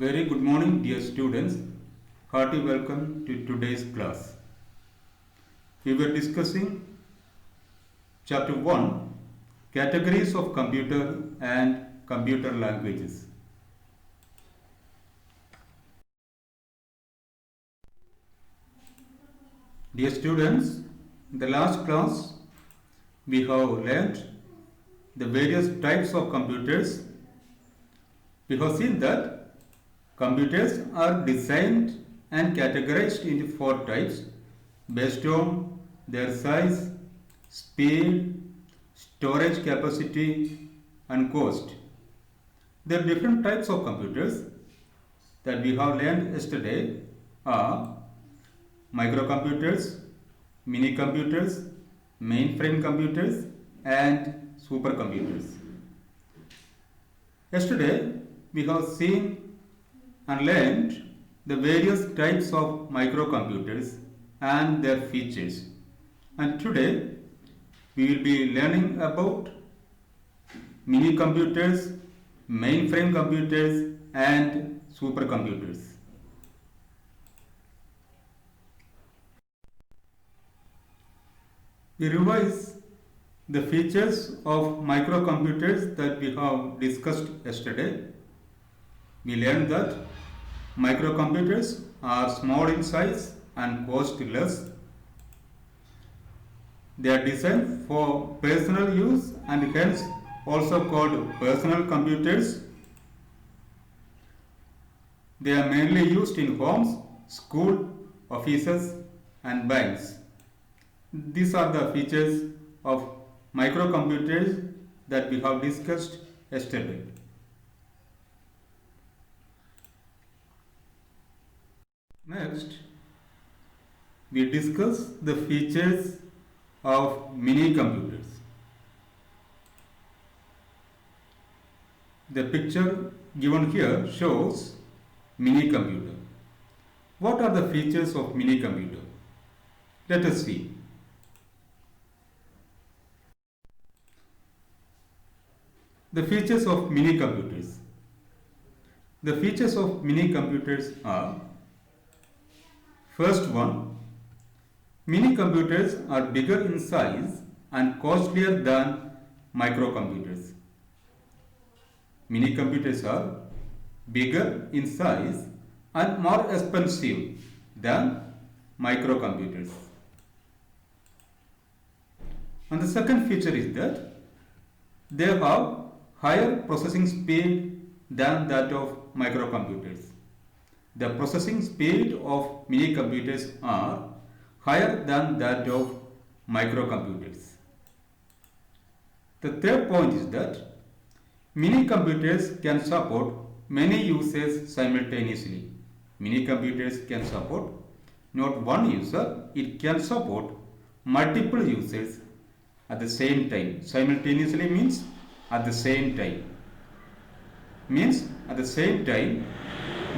Very good morning, dear students. Hearty welcome to today's class. We were discussing Chapter 1 Categories of Computer and Computer Languages. Dear students, in the last class we have learned the various types of computers. We have seen that computers are designed and categorized into four types based on their size, speed, storage capacity and cost. The different types of computers that we have learned yesterday are microcomputers, mini computers, mainframe computers and supercomputers. Yesterday we have seen and learned the various types of microcomputers and their features, and today we will be learning about mini computers, mainframe computers and supercomputers. We revise the features of microcomputers that we have discussed yesterday. We learned that microcomputers are small in size and cost less. They are designed for personal use and hence also called personal computers. They are mainly used in homes, school, offices and banks. These are the features of microcomputers that we have discussed yesterday. Next, we discuss the features of mini computers. The picture given here shows mini computer. What are the features of mini computer? Let us see. The features of mini computers. The features of mini computers are: first one, mini computers are bigger in size and costlier than microcomputers. Mini computers are bigger in size and more expensive than microcomputers. And the second feature is that they have higher processing speed than that of microcomputers. The processing speed of mini computers are higher than that of microcomputers. The third point is that mini computers can support many users simultaneously. Mini computers can support not one user, it can support multiple users at the same time. Simultaneously means at the same time. Means at the same time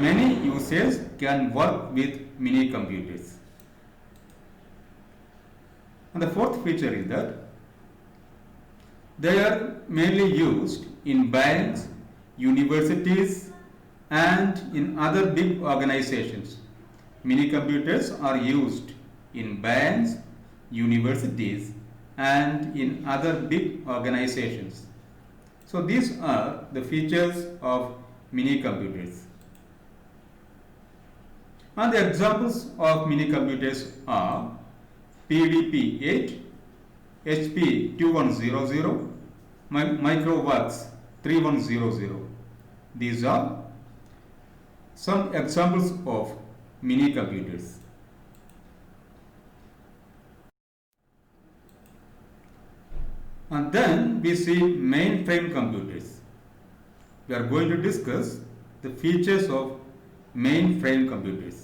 many users can work with mini computers. And the fourth feature is that they are mainly used in banks, universities and in other big organizations. Mini computers are used in banks, universities and in other big organizations. So these are the features of mini computers. And the examples of mini computers are PDP-8, HP 2100, Microworks 3100. These are some examples of mini computers. And then we see mainframe computers. We are going to discuss the features of mainframe computers.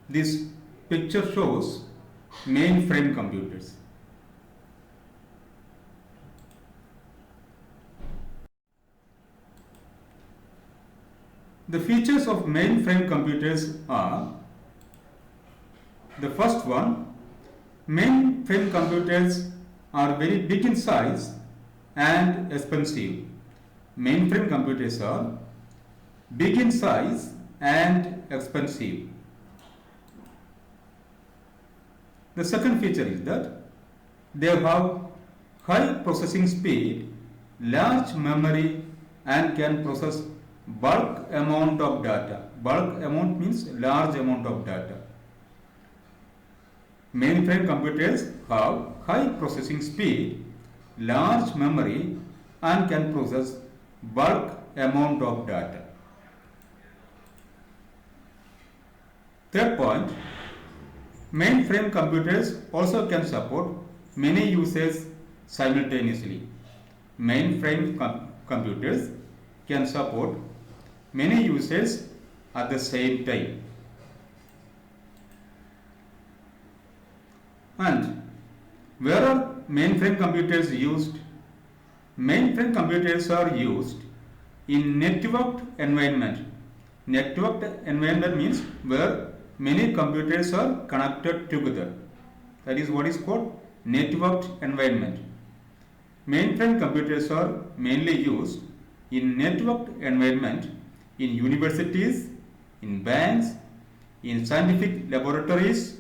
This picture shows mainframe computers. The features of mainframe computers are: the first one, mainframe computers are very big in size and expensive. mainframe computers are big in size and expensive. The second feature is that they have high processing speed, large memory, and can process bulk amount of data. Bulk amount means large amount of data. Mainframe computers have high processing speed, large memory, and can process bulk amount of data. Third point, mainframe computers also can support many users simultaneously. Mainframe computers can support many users at the same time. And where are mainframe computers used? Mainframe computers are used in networked environment. Networked environment means where many computers are connected together. That is what is called networked environment. Mainframe computers are mainly used in networked environment in universities, in banks, in scientific laboratories,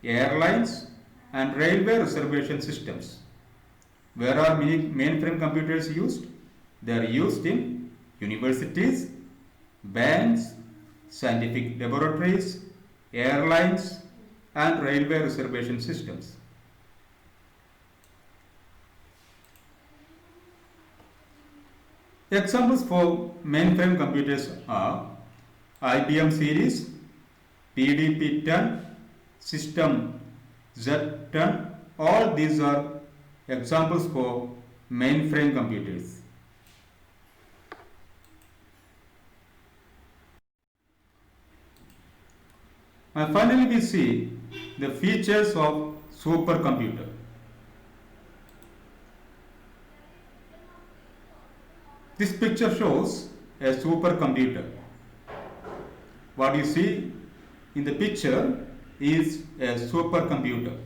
airlines, and railway reservation systems. Where are mainframe computers used? They are used in universities, banks, scientific laboratories, airlines, and railway reservation systems. Examples for mainframe computers are IBM series, PDP-10, System Z10. All these are examples for mainframe computers. And finally, we see the features of supercomputer. This picture shows a supercomputer. What you see in the picture is a supercomputer.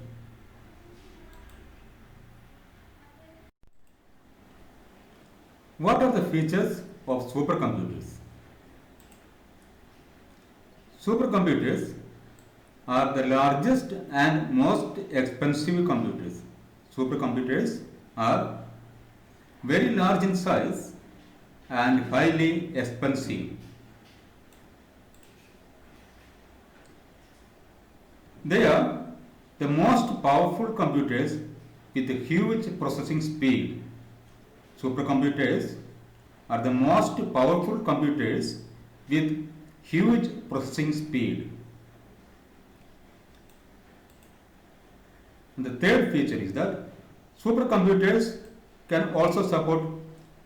What are the features of supercomputers? Supercomputers are the largest and most expensive computers. Supercomputers are very large in size and highly expensive. They are the most powerful computers with a huge processing speed. Supercomputers are the most powerful computers with huge processing speed. And the third feature is that supercomputers can also support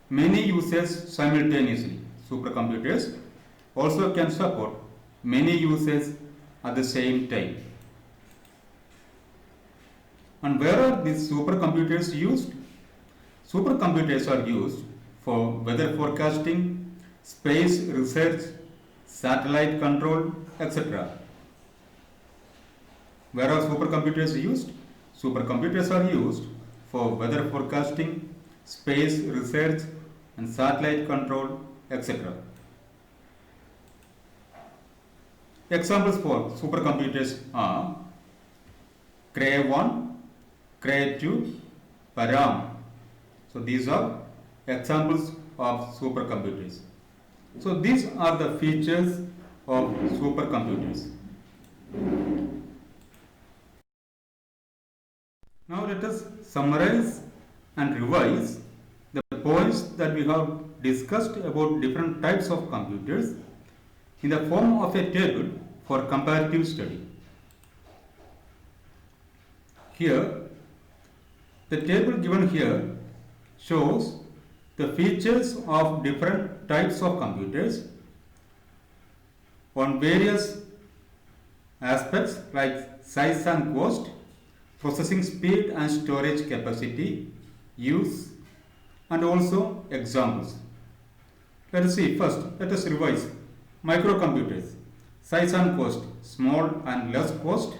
many users simultaneously. Supercomputers also can support many users at the same time. And where are these supercomputers used? Supercomputers are used for weather forecasting, space research, satellite control, etc. Where are supercomputers used? Supercomputers are used for weather forecasting, space research, and satellite control, etc. Examples for supercomputers are Cray 1, Cray 2, Param. So these are examples of supercomputers. So these are the features of supercomputers. Now let us summarize and revise the points that we have discussed about different types of computers in the form of a table for comparative study. Here, the table given here shows the features of different types of computers on various aspects like size and cost, processing speed and storage capacity, use, and also examples. Let us see first, let us revise. Microcomputers, size and cost, small and less cost.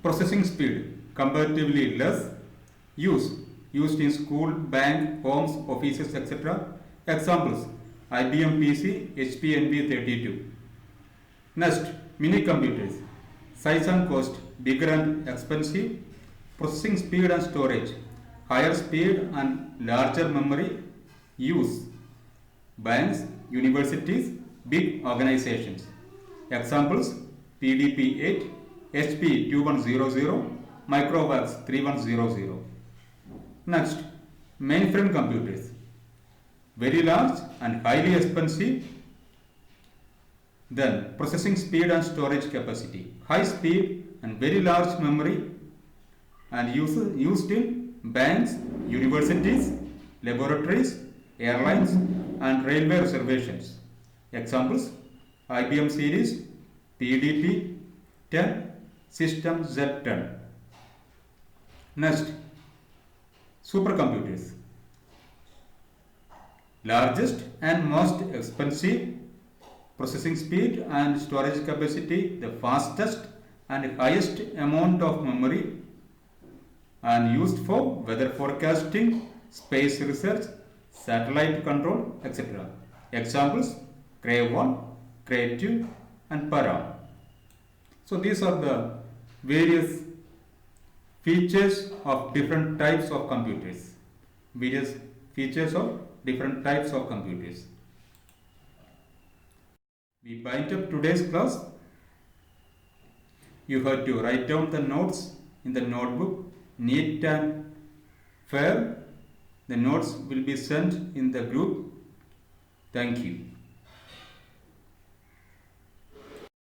Processing speed, comparatively less. Use, used in school, bank, homes, offices, etc. Examples: IBM PC, HP NV32. Next, mini computers. Size and cost, bigger and expensive. Processing speed and storage, higher speed and larger memory use. Banks, universities, big organizations. Examples: PDP-8, HP 2100, Microvax 3100. Next, mainframe computers. Very large and highly expensive. Then, processing speed and storage capacity. High speed and very large memory and used in banks, universities, laboratories, airlines, and railway reservations. Examples: IBM series, PDP 10, System Z10. Next, supercomputers. Largest and most expensive, processing speed and storage capacity, the fastest and highest amount of memory, and used for weather forecasting, space research, satellite control, etc. Examples: Cray 1, Cray 2, and Param. So these are the various features of different types of computers. Various features of different types of computers. We wind up today's class. You have to write down the notes in the notebook, neat and fair. The notes will be sent in the group. Thank you.